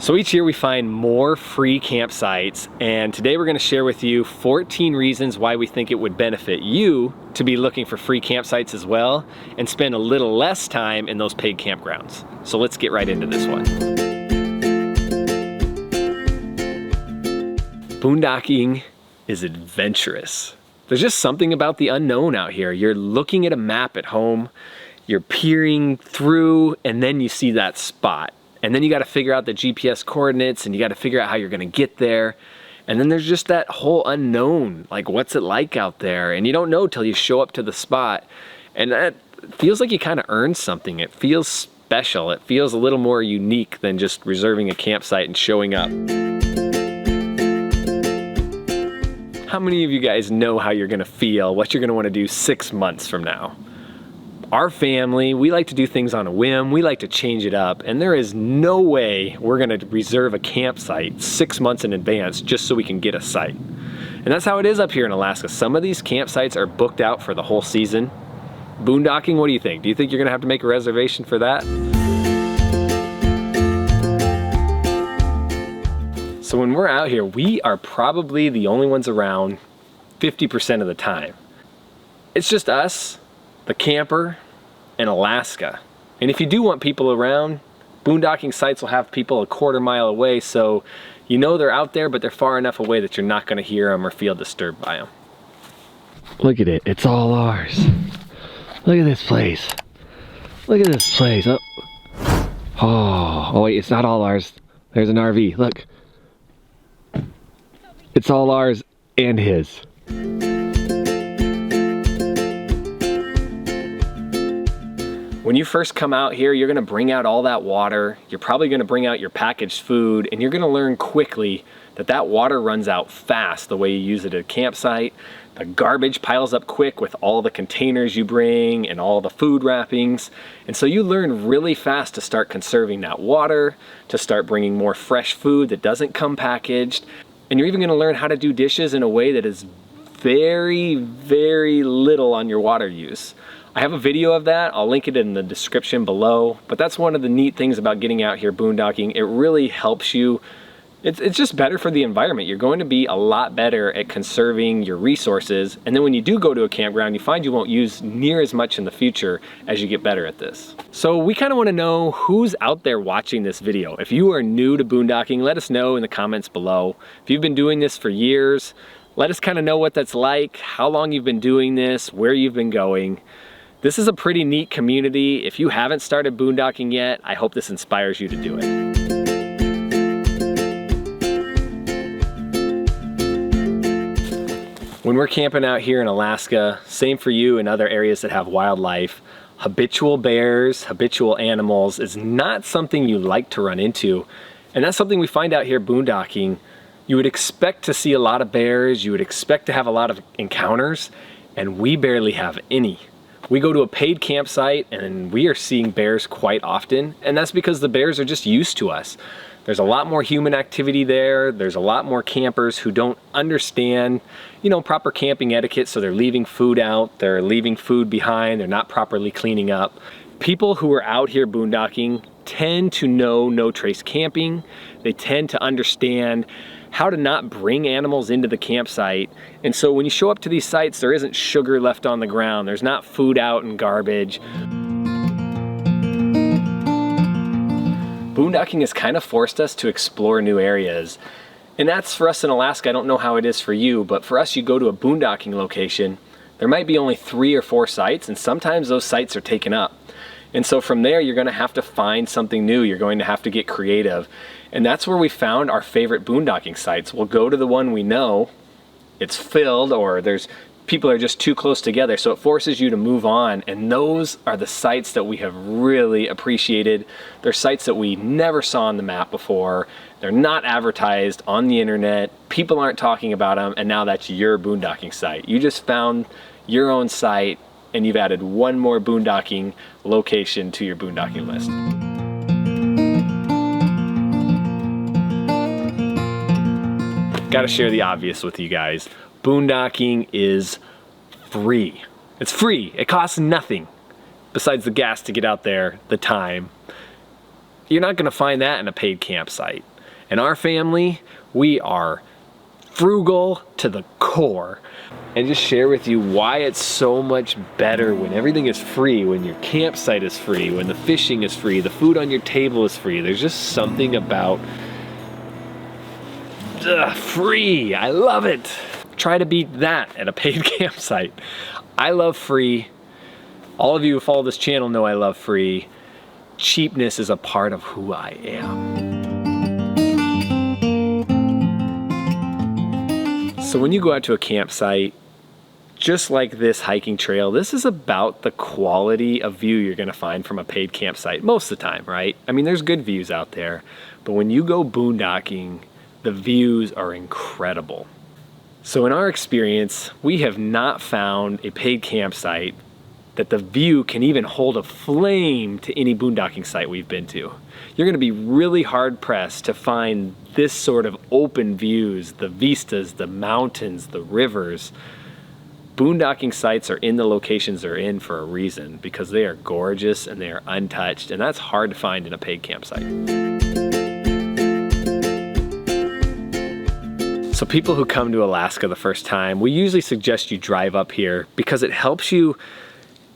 So each year we find more free campsites, and today we're going to share with you 14 reasons why we think it would benefit you to be looking for free campsites as well and spend a little less time in those paid campgrounds. So let's get right into this one. Boondocking is adventurous. There's just something about the unknown out here. You're looking at a map at home, you're peering through, and then you see that spot. And then you got to figure out the GPS coordinates, and you got to figure out how you're going to get there. And then there's just that whole unknown, like what's it like out there? And you don't know till you show up to the spot. And that feels like you kind of earned something. It feels special. It feels a little more unique than just reserving a campsite and showing up. How many of you guys know how you're going to feel, what you're going to want to do 6 months from now? Our family, we like to do things on a whim, we like to change it up, and there is no way we're gonna reserve a campsite 6 months in advance just so we can get a site. And that's how it is up here in Alaska. Some of these campsites are booked out for the whole season. Boondocking, what do you think? Do you think you're gonna have to make a reservation for that? So when we're out here, we are probably the only ones around 50% of the time. It's just us, the camper, and Alaska. And if you do want people around, boondocking sites will have people a quarter-mile away, so you know they're out there, but they're far enough away that you're not going to hear them or feel disturbed by them. Look at it, it's all ours. Look at this place. Look at this place. Oh wait, it's not all ours. There's an RV, look. It's all ours and his. When you first come out here, you're gonna bring out all that water, you're probably gonna bring out your packaged food, and you're gonna learn quickly that that water runs out fast the way you use it at a campsite. The garbage piles up quick with all the containers you bring and all the food wrappings. And so you learn really fast to start conserving that water, to start bringing more fresh food that doesn't come packaged. And you're even gonna learn how to do dishes in a way that is very, very little on your water use. I have a video of that, I'll link it in the description below, but that's one of the neat things about getting out here boondocking. It really helps you. It's just better for the environment. You're going to be a lot better at conserving your resources, and then when you do go to a campground, you find you won't use near as much in the future as you get better at this. So we kind of want to know who's out there watching this video. If you are new to boondocking, let us know in the comments below. If you've been doing this for years, let us kind of know what that's like, how long you've been doing this, where you've been going. This is a pretty neat community. If you haven't started boondocking yet, I hope this inspires you to do it. When we're camping out here in Alaska, same for you in other areas that have wildlife, habitual bears, habitual animals is not something you like to run into. And that's something we find out here boondocking. You would expect to see a lot of bears, you would expect to have a lot of encounters, and we barely have any. We go to a paid campsite and we are seeing bears quite often, and that's because the bears are just used to us. There's a lot more human activity there. There's a lot more campers who don't understand, proper camping etiquette, so they're leaving food out, they're leaving food behind, they're not properly cleaning up. People who are out here boondocking tend to know no trace camping. They tend to understand how to not bring animals into the campsite. And so when you show up to these sites, there isn't sugar left on the ground. There's not food out and garbage. Boondocking has kind of forced us to explore new areas. And that's for us in Alaska. I don't know how it is for you, but for us, you go to a boondocking location, there might be only 3 or 4 sites, and sometimes those sites are taken up. And so from there, you're gonna have to find something new. You're going to have to get creative. And that's where we found our favorite boondocking sites. We'll go to the one we know, it's filled, or people are just too close together, so it forces you to move on. And those are the sites that we have really appreciated. They're sites that we never saw on the map before. They're not advertised on the internet. People aren't talking about them, and now that's your boondocking site. You just found your own site, and you've added one more boondocking location to your boondocking list. Gotta share the obvious with you guys. Boondocking is free. It's free. It costs nothing besides the gas to get out there, the time. You're not gonna find that in a paid campsite. In our family, we are frugal to the core. And just share with you why it's so much better when everything is free, when your campsite is free, when the fishing is free, the food on your table is free. There's just something about free. I love it. Try to beat that at a paid campsite. I love free. All of you who follow this channel know I love free. Cheapness is a part of who I am. So when you go out to a campsite, just like this hiking trail, this is about the quality of view you're gonna find from a paid campsite most of the time, right? I mean, there's good views out there, but when you go boondocking, the views are incredible. So in our experience, we have not found a paid campsite that the view can even hold a flame to any boondocking site we've been to. You're gonna be really hard pressed to find this sort of open views, the vistas, the mountains, the rivers. Boondocking sites are in the locations they're in for a reason, because they are gorgeous and they are untouched, and that's hard to find in a paid campsite. So people who come to Alaska the first time, we usually suggest you drive up here because it helps you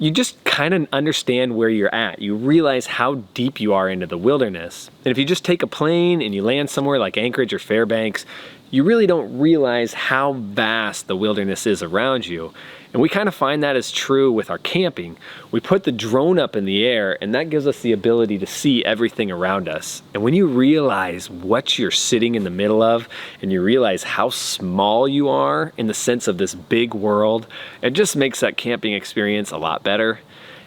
just kind of understand where you're at. You realize how deep you are into the wilderness. And if you just take a plane and you land somewhere like Anchorage or Fairbanks, you really don't realize how vast the wilderness is around you. And we kind of find that is true with our camping. We put the drone up in the air and that gives us the ability to see everything around us. And when you realize what you're sitting in the middle of and you realize how small you are in the sense of this big world, it just makes that camping experience a lot better.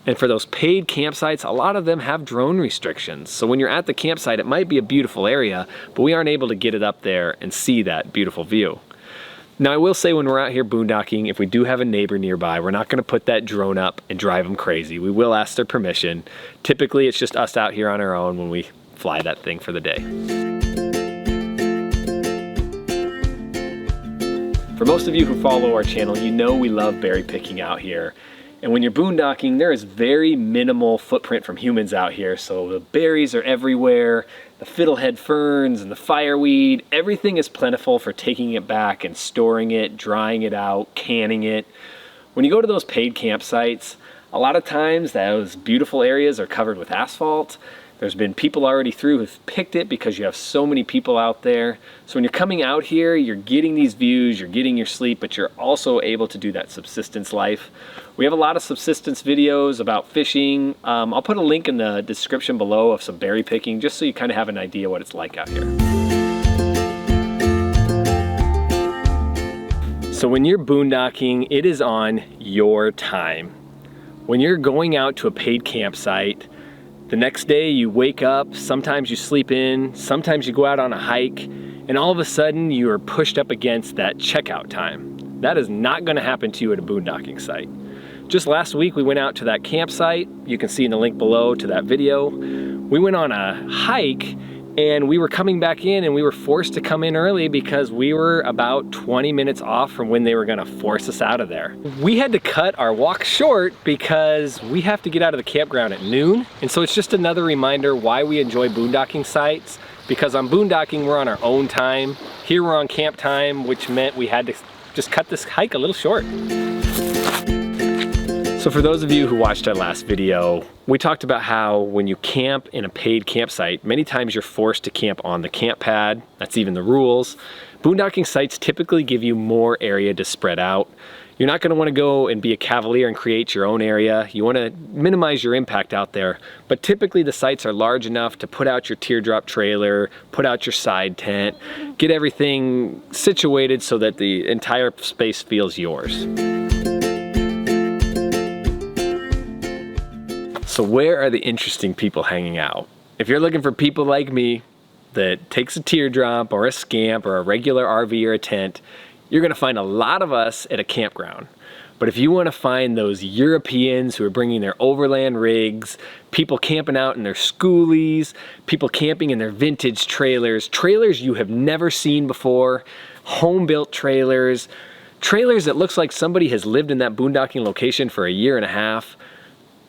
And for those paid campsites, a lot of them have drone restrictions. So when you're at the campsite, it might be a beautiful area, but we aren't able to get it up there and see that beautiful view. Now I will say when we're out here boondocking, if we do have a neighbor nearby, we're not gonna put that drone up and drive them crazy. We will ask their permission. Typically it's just us out here on our own when we fly that thing for the day. For most of you who follow our channel, you know we love berry picking out here. And when you're boondocking, there is very minimal footprint from humans out here. So the berries are everywhere, the fiddlehead ferns and the fireweed, everything is plentiful for taking it back and storing it, drying it out, canning it. When you go to those paid campsites, a lot of times those beautiful areas are covered with asphalt. There's been people already through who've picked it because you have so many people out there. So when you're coming out here, you're getting these views, you're getting your sleep, but you're also able to do that subsistence life. We have a lot of subsistence videos about fishing. I'll put a link in the description below of some berry picking, just so you kind of have an idea what it's like out here. So when you're boondocking, it is on your time. When you're going out to a paid campsite, the next day you wake up, sometimes you sleep in, sometimes you go out on a hike, and all of a sudden you are pushed up against that checkout time. That is not gonna happen to you at a boondocking site. Just last week we went out to that campsite. You can see in the link below to that video. We went on a hike and we were coming back in and we were forced to come in early because we were about 20 minutes off from when they were gonna force us out of there. We had to cut our walk short because we have to get out of the campground at noon. And so it's just another reminder why we enjoy boondocking sites, because on boondocking we're on our own time. Here we're on camp time, which meant we had to just cut this hike a little short. So for those of you who watched our last video, we talked about how when you camp in a paid campsite, many times you're forced to camp on the camp pad. That's even the rules. Boondocking sites typically give you more area to spread out. You're not gonna wanna go and be a cavalier and create your own area. You wanna minimize your impact out there, but typically the sites are large enough to put out your teardrop trailer, put out your side tent, get everything situated so that the entire space feels yours. So where are the interesting people hanging out? If you're looking for people like me that takes a teardrop or a scamp or a regular RV or a tent, you're gonna find a lot of us at a campground. But if you wanna find those Europeans who are bringing their overland rigs, people camping out in their schoolies, people camping in their vintage trailers, trailers you have never seen before, home-built trailers, trailers that looks like somebody has lived in that boondocking location for a year and a half,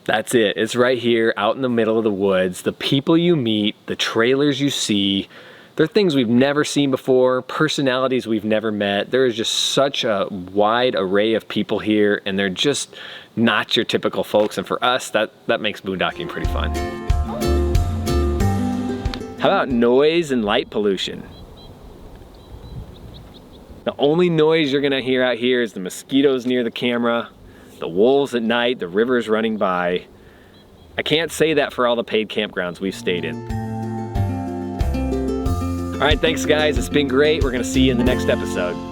That's it. It's right here out in the middle of the woods. The people you meet, the trailers you see, they're things we've never seen before, personalities we've never met. There is just such a wide array of people here, and they're just not your typical folks. And for us, that makes boondocking pretty fun. How about noise and light pollution? The only noise you're gonna hear out here is the mosquitoes near the camera, the wolves at night, the rivers running by. I can't say that for all the paid campgrounds we've stayed in. All right, thanks guys, it's been great. We're gonna see you in the next episode.